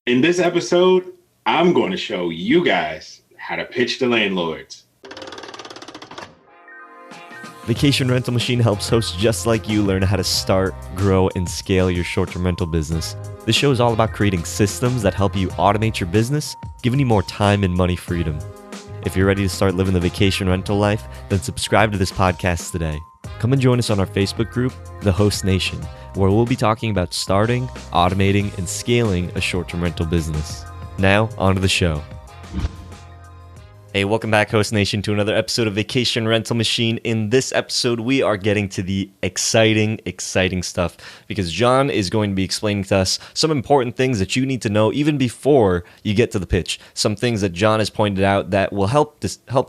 In this episode, I'm going to show you guys how to pitch to landlords. Vacation Rental Machine helps hosts just like you learn how to start, grow, and scale your short-term rental business. This show is all about creating systems that help you automate your business, giving you more time and money freedom. If you're ready to start living the vacation rental life, then subscribe to this podcast today. Come and join us on our Facebook group, The Host Nation, where we'll be talking about starting, automating, and scaling a short-term rental business. Now, on to the show. Hey, welcome back, Host Nation, to another episode of Vacation Rental Machine. In this episode, we are getting to the exciting stuff because John is going to be explaining to us some important things that you need to know even before you get to the pitch. Some things that John has pointed out that will help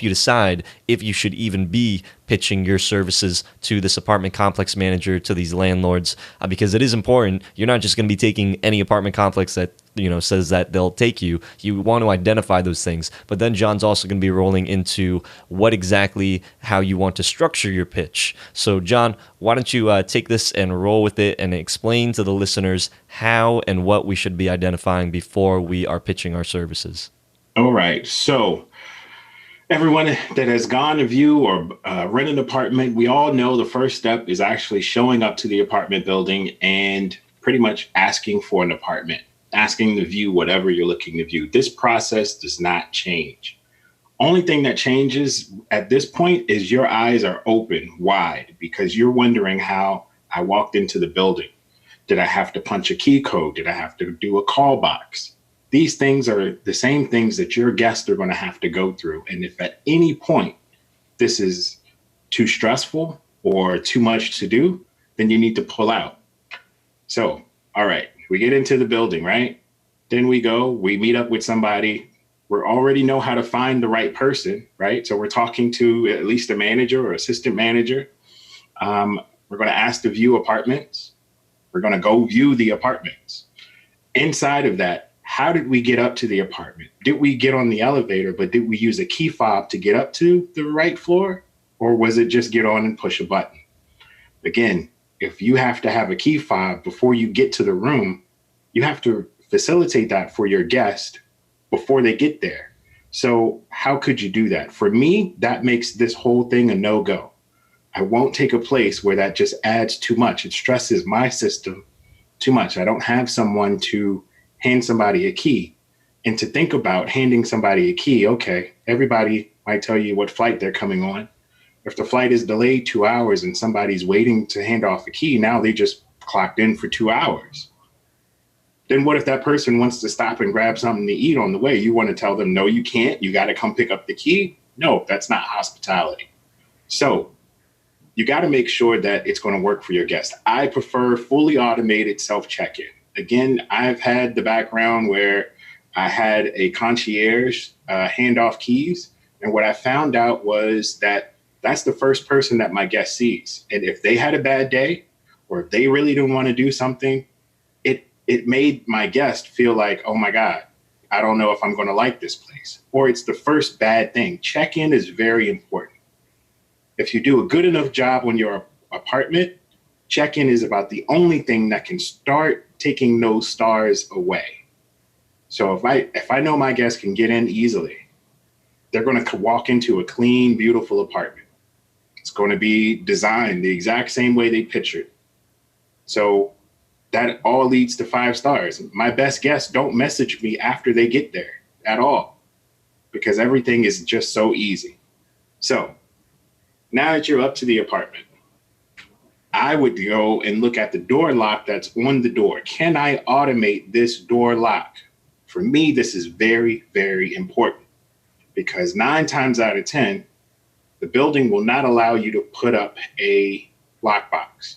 you decide if you should even be pitching your services to this apartment complex manager, to these landlords, because it is important. You're not just going to be taking any apartment complex that says that they'll take you. You want to identify those things. But then John's also going to be rolling into how you want to structure your pitch. So John, why don't you take this and roll with it and explain to the listeners how and what we should be identifying before we are pitching our services. All right. So everyone that has gone to view or rent an apartment, we all know the first step is actually showing up to the apartment building and pretty much asking for an apartment, asking to view whatever you're looking to view. This process does not change. Only thing that changes at this point is your eyes are open wide because you're wondering how I walked into the building. Did I have to punch a key code? Did I have to do a call box? These things are the same things that your guests are going to have to go through. And if at any point this is too stressful or too much to do, then you need to pull out. So, all right, we get into the building, right? Then we meet up with somebody. We already know how to find the right person, right? So we're talking to at least a manager or assistant manager. We're going to ask to view apartments. We're going to go view the apartments. Inside of that, how did we get up to the apartment? Did we get on the elevator, but did we use a key fob to get up to the right floor? Or was it just get on and push a button? Again, if you have to have a key fob before you get to the room, you have to facilitate that for your guest before they get there. So how could you do that? For me, that makes this whole thing a no-go. I won't take a place where that just adds too much. It stresses my system too much. I don't have someone to hand somebody a key. And to think about handing somebody a key, okay, everybody might tell you what flight they're coming on. If the flight is delayed 2 hours and somebody's waiting to hand off a key, now they just clocked in for 2 hours. Then what if that person wants to stop and grab something to eat on the way? You want to tell them, no, you can't. You got to come pick up the key. No, that's not hospitality. So you got to make sure that it's going to work for your guest. I prefer fully automated self-check-in. Again, I've had the background where I had a concierge hand off keys. And what I found out was that that's the first person that my guest sees. And if they had a bad day or if they really didn't want to do something, it made my guest feel like, oh, my God, I don't know if I'm going to like this place. Or it's the first bad thing. Check-in is very important. If you do a good enough job on your apartment, check-in is about the only thing that can start taking those stars away. So if I know my guests can get in easily, they're going to walk into a clean, beautiful apartment. It's going to be designed the exact same way they pictured. So that all leads to 5 stars. My best guests don't message me after they get there at all because everything is just so easy. So now that you're up to the apartment, I would go and look at the door lock that's on the door. Can I automate this door lock? For me, this is very, very important because 9 times out of 10, the building will not allow you to put up a lockbox.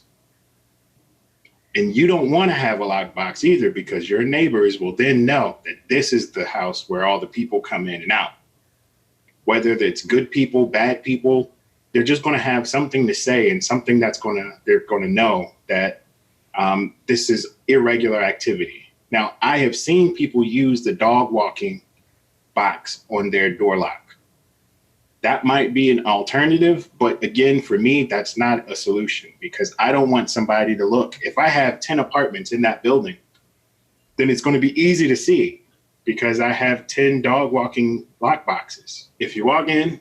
And you don't want to have a lockbox either because your neighbors will then know that this is the house where all the people come in and out. Whether it's good people, bad people, they're just going to have something to say and something they're going to know that this is irregular activity. Now, I have seen people use the dog walking box on their door lock. That might be an alternative, but again, for me, that's not a solution because I don't want somebody to look. If I have 10 apartments in that building, then it's going to be easy to see because I have 10 dog walking lock boxes. If you walk in,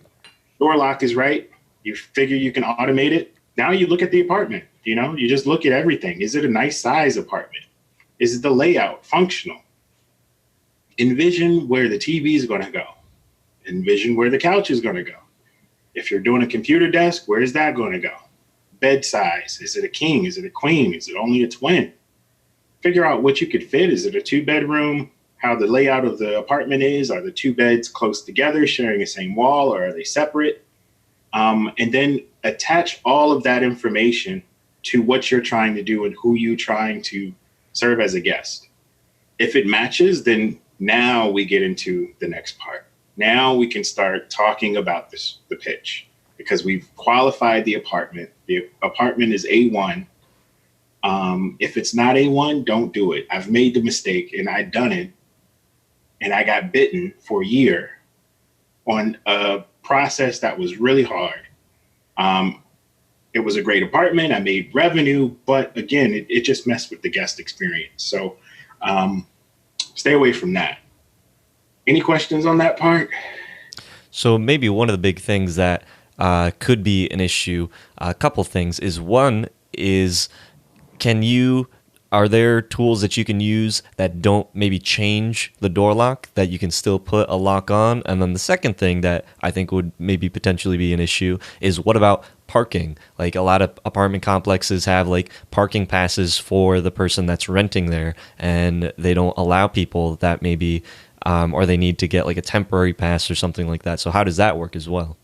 door lock is right, you figure you can automate it. Now you look at the apartment, you just look at everything. Is it a nice size apartment? Is it the layout functional? Envision where the TV is going to go. Envision where the couch is going to go. If you're doing a computer desk, where is that going to go? Bed size. Is it a king? Is it a queen? Is it only a twin? Figure out what you could fit. Is it a 2-bedroom? How the layout of the apartment is. Are the 2 beds close together, sharing the same wall, or are they separate? And then attach all of that information to what you're trying to do and who you're trying to serve as a guest. If it matches, then now we get into the next part. Now we can start talking about the pitch, because we've qualified the apartment. The apartment is A1. If it's not A1, don't do it. I've made the mistake and I've done it. And I got bitten for a year on a process that was really hard. It was a great apartment. I made revenue, but again, it just messed with the guest experience. So stay away from that. Any questions on that part? So maybe one of the big things that could be an issue, a couple things, is one is, are there tools that you can use that don't maybe change the door lock, that you can still put a lock on? And then the second thing that I think would maybe potentially be an issue is, what about parking? Like, a lot of apartment complexes have like parking passes for the person that's renting there, and they don't allow people that maybe, or they need to get like a temporary pass or something like that. So how does that work as well?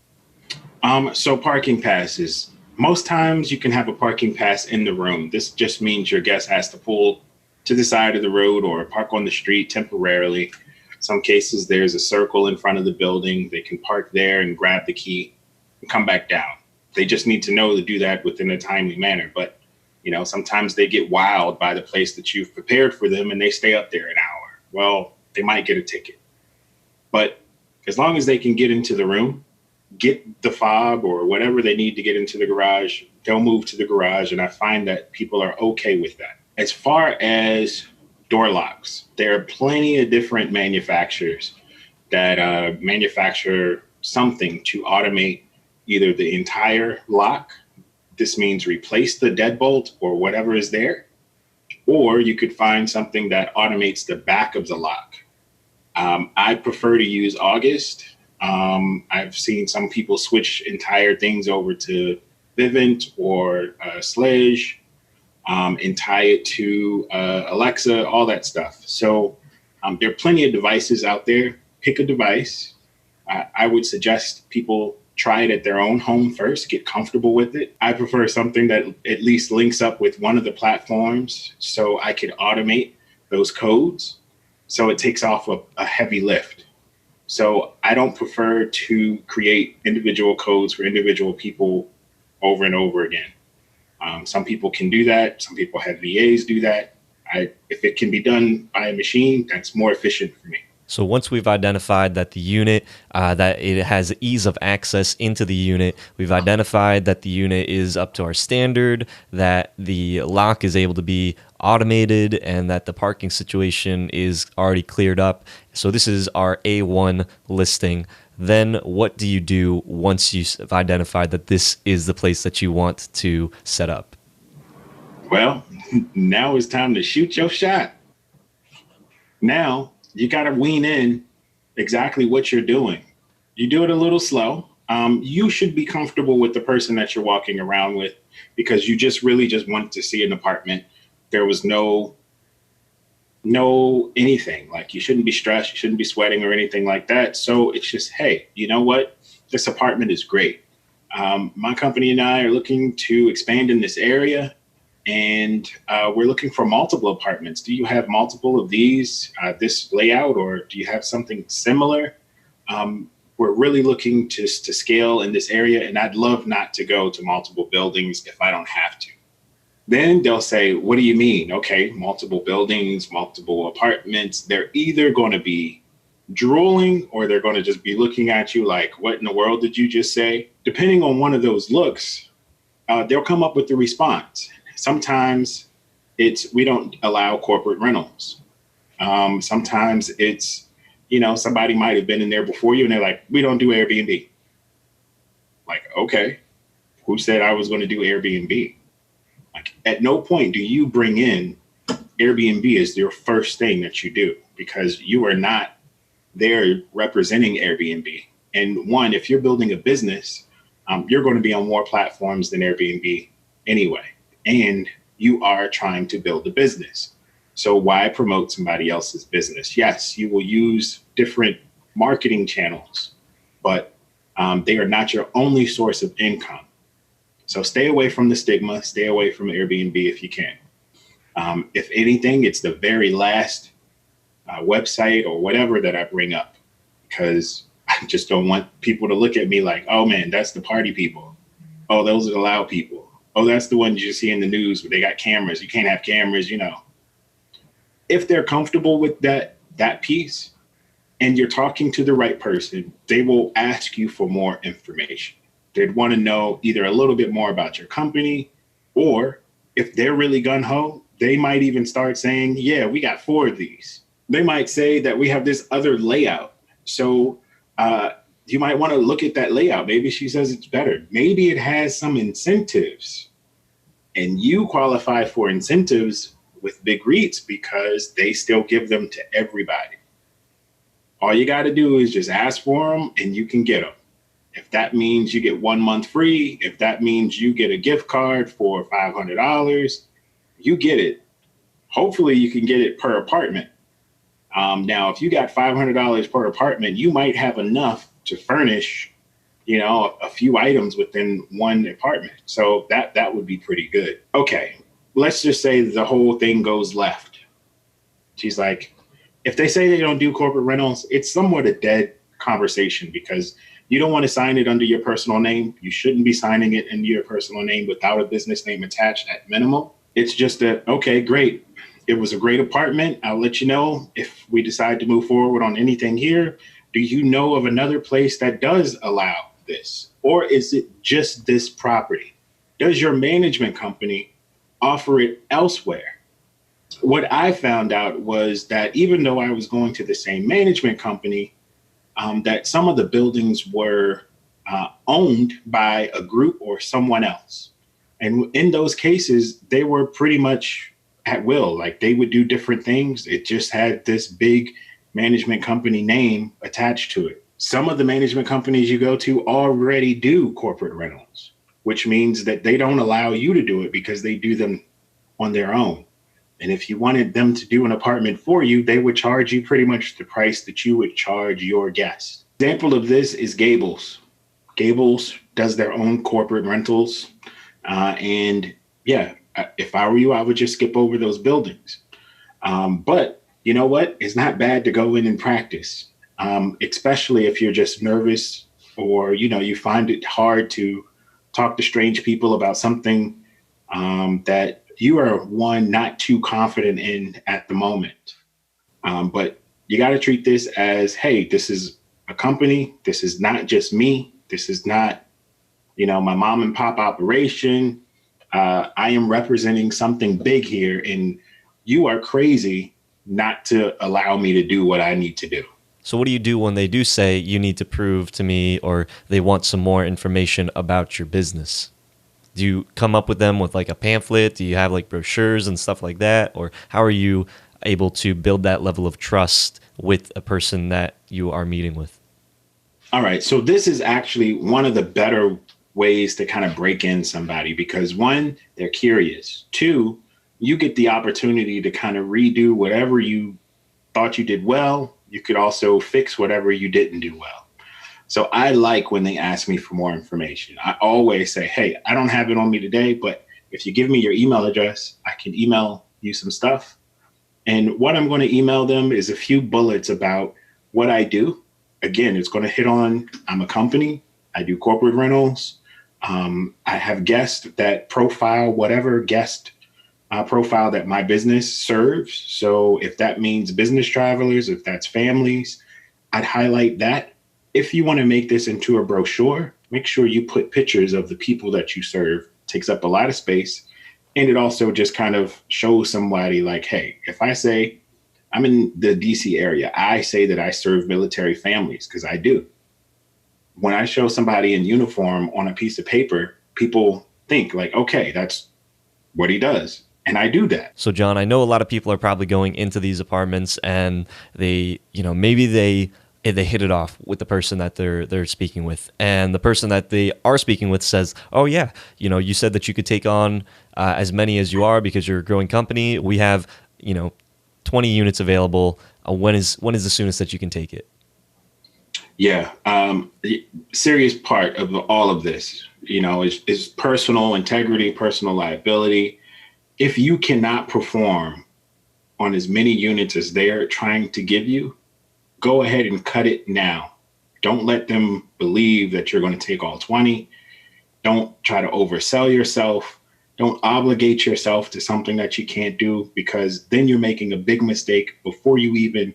So parking passes. Most times you can have a parking pass in the room. This just means your guest has to pull to the side of the road or park on the street temporarily. Some cases there's a circle in front of the building. They can park there and grab the key and come back down. They just need to know to do that within a timely manner. But, sometimes they get wowed by the place that you've prepared for them and they stay up there an hour. Well, they might get a ticket. But as long as they can get into the room, get the fob or whatever they need to get into the garage, they'll move to the garage. And I find that people are okay with that. As far as door locks, there are plenty of different manufacturers that manufacture something to automate either the entire lock. This means replace the deadbolt or whatever is there. Or you could find something that automates the back of the lock. I prefer to use August. I've seen some people switch entire things over to Vivint or Sledge and tie it to Alexa, all that stuff. So there are plenty of devices out there. Pick a device. I would suggest people try it at their own home first, get comfortable with it. I prefer something that at least links up with one of the platforms so I could automate those codes. So it takes off a heavy lift. So I don't prefer to create individual codes for individual people over and over again. Some people can do that. Some people have VAs do that. If it can be done by a machine, that's more efficient for me. So once we've identified that the unit, that it has ease of access into the unit, we've identified that the unit is up to our standard, that the lock is able to be automated, and that the parking situation is already cleared up. So this is our A1 listing. Then what do you do once you've identified that this is the place that you want to set up? Well, now it's time to shoot your shot. Now, you got to wean in exactly what you're doing. You do it a little slow. You should be comfortable with the person that you're walking around with, because you just really just want to see an apartment. There was no anything. Like, you shouldn't be stressed. You shouldn't be sweating or anything like that. So it's just, hey, you know what? This apartment is great. My company and I are looking to expand in this area. And we're looking for multiple apartments. Do you have multiple of these, this layout, or do you have something similar? We're really looking to scale in this area, and I'd love not to go to multiple buildings if I don't have to. Then they'll say, what do you mean? Okay, multiple buildings, multiple apartments. They're either going to be drooling or they're going to just be looking at you like, what in the world did you just say? Depending on one of those looks, they'll come up with the response. Sometimes we don't allow corporate rentals. Sometimes it's, somebody might have been in there before you and they're like, we don't do Airbnb. Like, okay, who said I was going to do Airbnb? Like, at no point do you bring in Airbnb as your first thing that you do, because you are not there representing Airbnb. And one, if you're building a business, you're going to be on more platforms than Airbnb anyway. And you are trying to build a business. So why promote somebody else's business? Yes, you will use different marketing channels, but they are not your only source of income. So stay away from the stigma, stay away from Airbnb if you can. If anything, it's the very last website or whatever that I bring up, because I just don't want people to look at me like, oh man, that's the party people. Oh, those are the loud people. Oh, that's the ones you see in the news where they got cameras. You can't have cameras, If they're comfortable with that piece and you're talking to the right person, they will ask you for more information. They'd want to know either a little bit more about your company, or if they're really gung-ho, they might even start saying, yeah, we got 4 of these. They might say that we have this other layout. So you might want to look at that layout. Maybe she says it's better. Maybe it has some incentives, and you qualify for incentives with big REITs because they still give them to everybody. All you got to do is just ask for them and you can get them. If that means you get 1 month free, if that means you get a gift card for $500, you get it. Hopefully you can get it per apartment. Now, if you got $500 per apartment, you might have enough to furnish, a few items within one apartment. So that would be pretty good. Okay, let's just say the whole thing goes left. She's like, if they say they don't do corporate rentals, it's somewhat a dead conversation, because you don't want to sign it under your personal name. You shouldn't be signing it under your personal name without a business name attached at minimum. It's just okay, great. It was a great apartment. I'll let you know if we decide to move forward on anything here. Do you know of another place that does allow this? Or is it just this property? Does your management company offer it elsewhere? What I found out was that even though I was going to the same management company, that some of the buildings were owned by a group or someone else. And in those cases, they were pretty much at will. Like, they would do different things. It just had this big management company name attached to it. Some of the management companies you go to already do corporate rentals, which means that they don't allow you to do it because they do them on their own. And if you wanted them to do an apartment for you, they would charge you pretty much the price that you would charge your guests. Example of this is Gables. Gables does their own corporate rentals. And yeah, if I were you, I would just skip over those buildings. But you know what? It's not bad to go in and practice, especially if you're just nervous, or, you find it hard to talk to strange people about something that you are, one, not too confident in at the moment. But you got to treat this as, hey, this is a company. This is not just me. This is not, my mom and pop operation. I am representing something big here, and you are crazy not to allow me to do what I need to do. So what do you do when they do say you need to prove to me, or they want some more information about your business? Do you come up with them with like a pamphlet? Do you have like brochures and stuff like that? Or how are you able to build that level of trust with a person that you are meeting with? All right. So this is actually one of the better ways to kind of break in somebody, because one, they're curious. Two, you get the opportunity to kind of redo whatever you thought you did well. You could also fix whatever you didn't do well. So I like when they ask me for more information. I always say, hey, I don't have it on me today, but if you give me your email address, I can email you some stuff. And what I'm going to email them is a few bullets about what I do. Again, it's going to hit on, I'm a company. I do corporate rentals. I have guests that profile whatever guest profile that my business serves. So if that means business travelers, if that's families, I'd highlight that. If you want to make this into a brochure, make sure you put pictures of the people that you serve. It takes up a lot of space. And it also just kind of shows somebody like, hey, if I say I'm in the DC area. I say that I serve military families because I do. When I show somebody in uniform on a piece of paper, people think like, okay, that's what he does. And I do that. So John, I know a lot of people are probably going into these apartments and they, maybe they hit it off with the person that they're speaking with, and the person that they are speaking with says, "Oh yeah, you said that you could take on as many as you are because you're a growing company. We have 20 units available. When is the soonest that you can take it?" Yeah, the serious part of all of this, is personal integrity, personal liability. If you cannot perform on as many units as they're trying to give you, go ahead and cut it now. Don't let them believe that you're going to take all 20. Don't try to oversell yourself. Don't obligate yourself to something that you can't do, because then you're making a big mistake before you even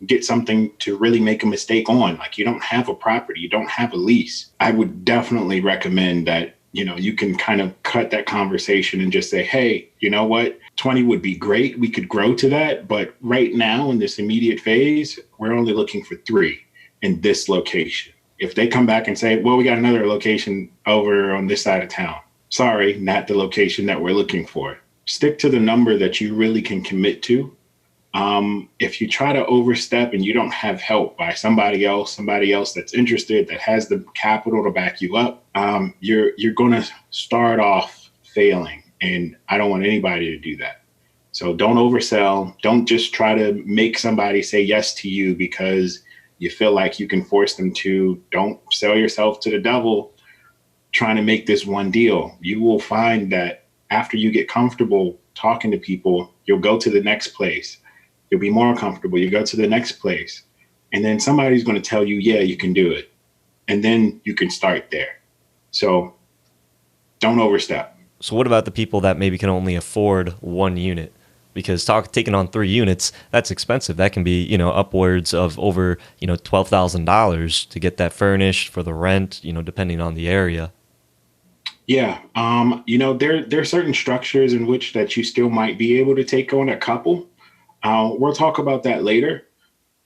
get something to really make a mistake on. Like, you don't have a property, you don't have a lease. I would definitely recommend that, you can kind of cut that conversation and just say, hey, you know what? 20 would be great. We could grow to that. But right now in this immediate phase, we're only looking for 3 in this location. If they come back and say, well, we got another location over on this side of town. Sorry, not the location that we're looking for. Stick to the number that you really can commit to. If you try to overstep and you don't have help by somebody else that's interested, that has the capital to back you up, you're going to start off failing. And I don't want anybody to do that. So don't oversell. Don't just try to make somebody say yes to you because you feel like you can force them to. Don't sell yourself to the devil trying to make this one deal. You will find that after you get comfortable talking to people, you'll go to the next place. You'll be more comfortable. You go to the next place. And then somebody's going to tell you, yeah, you can do it. And then you can start there. So don't overstep. So what about the people that maybe can only afford 1 unit? Because taking on 3 units, that's expensive. That can be, upwards of over, $12,000 to get that furnished, for the rent, depending on the area. Yeah. There are certain structures in which that you still might be able to take on a couple. We'll talk about that later.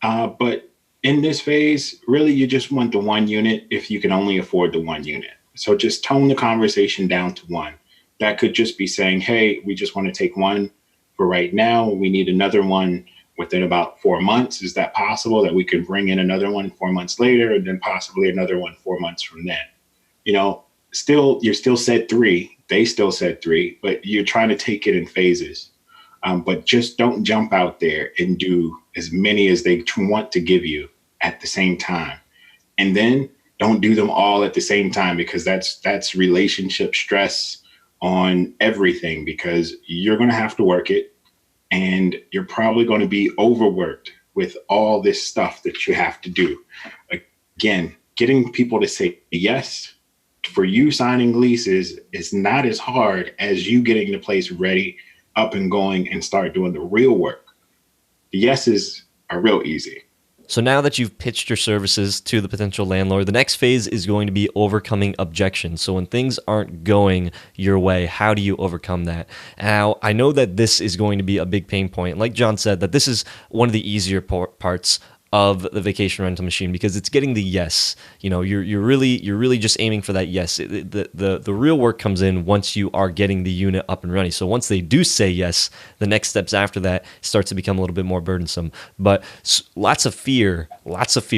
But in this phase, really, you just want the 1 unit if you can only afford the 1 unit. So just tone the conversation down to 1. That could just be saying, hey, we just want to take 1 for right now. We need another one within about 4 months. Is that possible that we could bring in another one 4 months later, and then possibly another one 4 months from then? You're still said 3. They still said 3, but you're trying to take it in phases. But just don't jump out there and do as many as they want to give you at the same time. And then don't do them all at the same time, because that's relationship stress on everything, because you're going to have to work it, and you're probably going to be overworked with all this stuff that you have to do. Again, getting people to say yes for you signing leases is not as hard as you getting the place ready, up and going, and start doing the real work. The yeses are real easy. So now that you've pitched your services to the potential landlord, the next phase is going to be overcoming objections. So when things aren't going your way, how do you overcome that? Now, I know that this is going to be a big pain point. Like John said, that this is one of the easier parts of the vacation rental machine, because it's getting the yes. You're really just aiming for that yes. The real work comes in once you are getting the unit up and running. So once they do say yes, the next steps after that start to become a little bit more burdensome. But lots of fear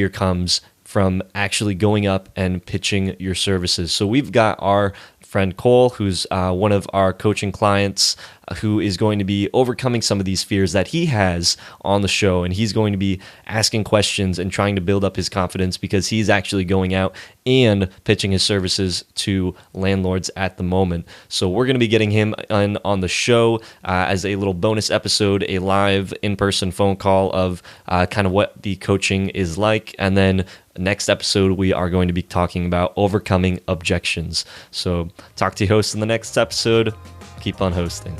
comes from actually going up and pitching your services. So we've got our friend Cole, who's one of our coaching clients, who is going to be overcoming some of these fears that he has on the show. And he's going to be asking questions and trying to build up his confidence, because he's actually going out and pitching his services to landlords at the moment. So we're going to be getting him on the show as a little bonus episode, a live in-person phone call of kind of what the coaching is like. And then next episode, we are going to be talking about overcoming objections. So talk to your host in the next episode. Keep on hosting.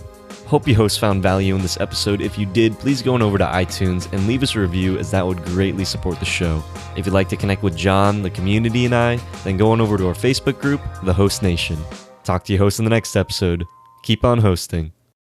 Hope you hosts found value in this episode. If you did, please go on over to iTunes and leave us a review, as that would greatly support the show. If you'd like to connect with John, the community, and I, then go on over to our Facebook group, The Host Nation. Talk to your host in the next episode. Keep on hosting.